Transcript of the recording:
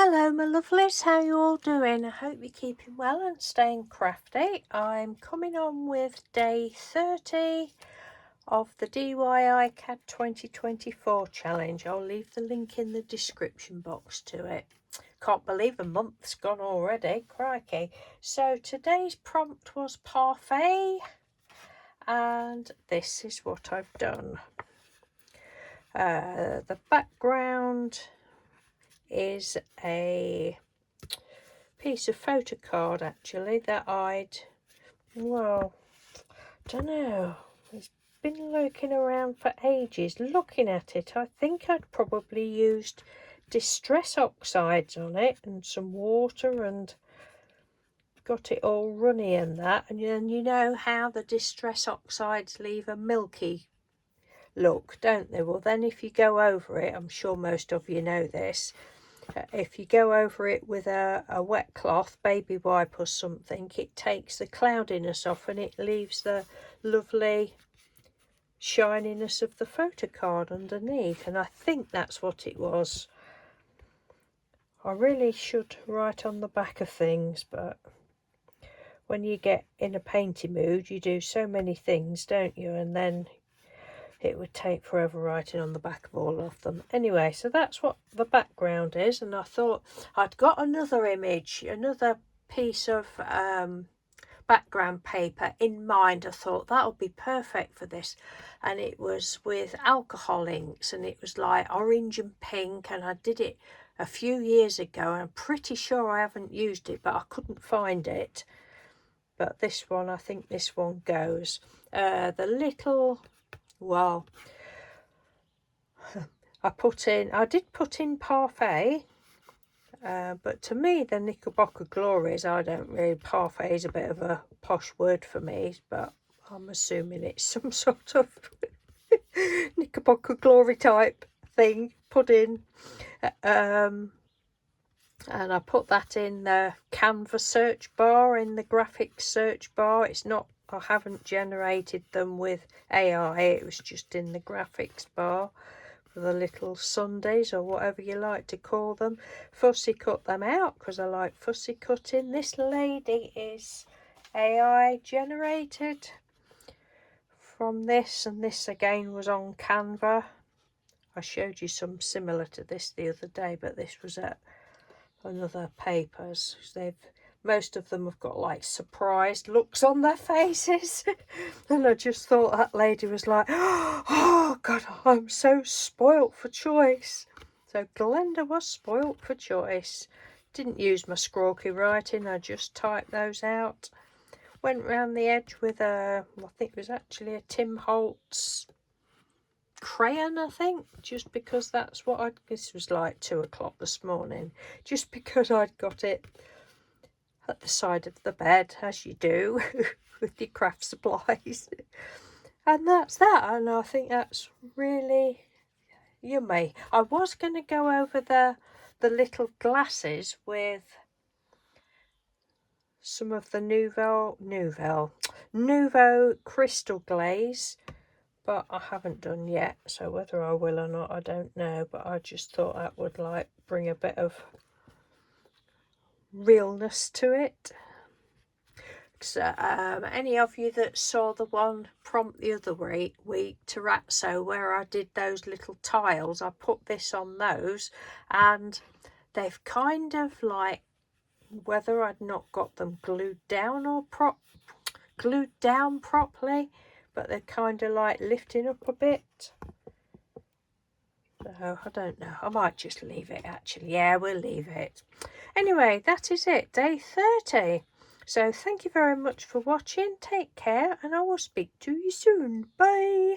Hello my lovelies, how you all doing? I hope you're keeping well and staying crafty. I'm coming on with day 30 of the DIY CAD 2024 challenge. I'll leave the link in the description box to it. Can't believe a month's gone already, crikey. So today's prompt was Parfait, and this is what I've done. The background is a piece of photo card actually that don't know, it's been lurking around for ages. Looking at it, I think I'd probably used distress oxides on it and some water and got it all runny and that, and then you know how the distress oxides leave a milky look, don't they? Well then if you go over it, I'm sure most of you know this, if you go over it with a wet cloth, baby wipe or something, it takes the cloudiness off and it leaves the lovely shininess of the photo card underneath, and I think that's what it was. I really should write on the back of things, but when you get in a painty mood you do so many things, don't you, and then it would take forever writing on the back of all of them. Anyway, so that's what the background is, and I thought I'd got another image, another piece of background paper in mind. I thought that'll be perfect for this, and it was with alcohol inks, and it was like orange and pink, and I did it a few years ago and I'm pretty sure I haven't used it, but I couldn't find it. But this one, I think this one goes. The little, well, I did put in Parfait, but to me the Knickerbocker Glories, I don't really, Parfait is a bit of a posh word for me, but I'm assuming it's some sort of Knickerbocker Glory type thing put in, and I put that in the Canva search bar, in the graphics search bar. It's not, I haven't generated them with AI, it was just in the graphics bar for the little Sundays or whatever you like to call them. Fussy cut them out because I like fussy cutting. This lady is AI generated from this, and this again was on Canva. I showed you some similar to this the other day, but this was at another papers. Most of them have got like surprised looks on their faces. And I just thought that lady was like, oh God, I'm so spoilt for choice. So Glenda was spoilt for choice. Didn't use my scrawky writing, I just typed those out. Went round the edge with I think it was actually a Tim Holtz crayon, I think, just because that's what this was like 2 o'clock this morning, just because I'd got it at the side of the bed, as you do with your craft supplies. And that's that, and I think that's really yummy. I was going to go over the little glasses with some of the Nouveau crystal glaze, but I haven't done yet, so whether I will or not I don't know, but I just thought that would like bring a bit of realness to it. So any of you that saw the one prompt the other week, Terrazzo, where I did those little tiles, I put this on those, and they've kind of like, whether I'd not got them glued down properly, but they're kind of like lifting up a bit. So I don't know, I might just leave it actually. Yeah, we'll leave it. Anyway, that is it, day 30. So thank you very much for watching. Take care, and I will speak to you soon. Bye.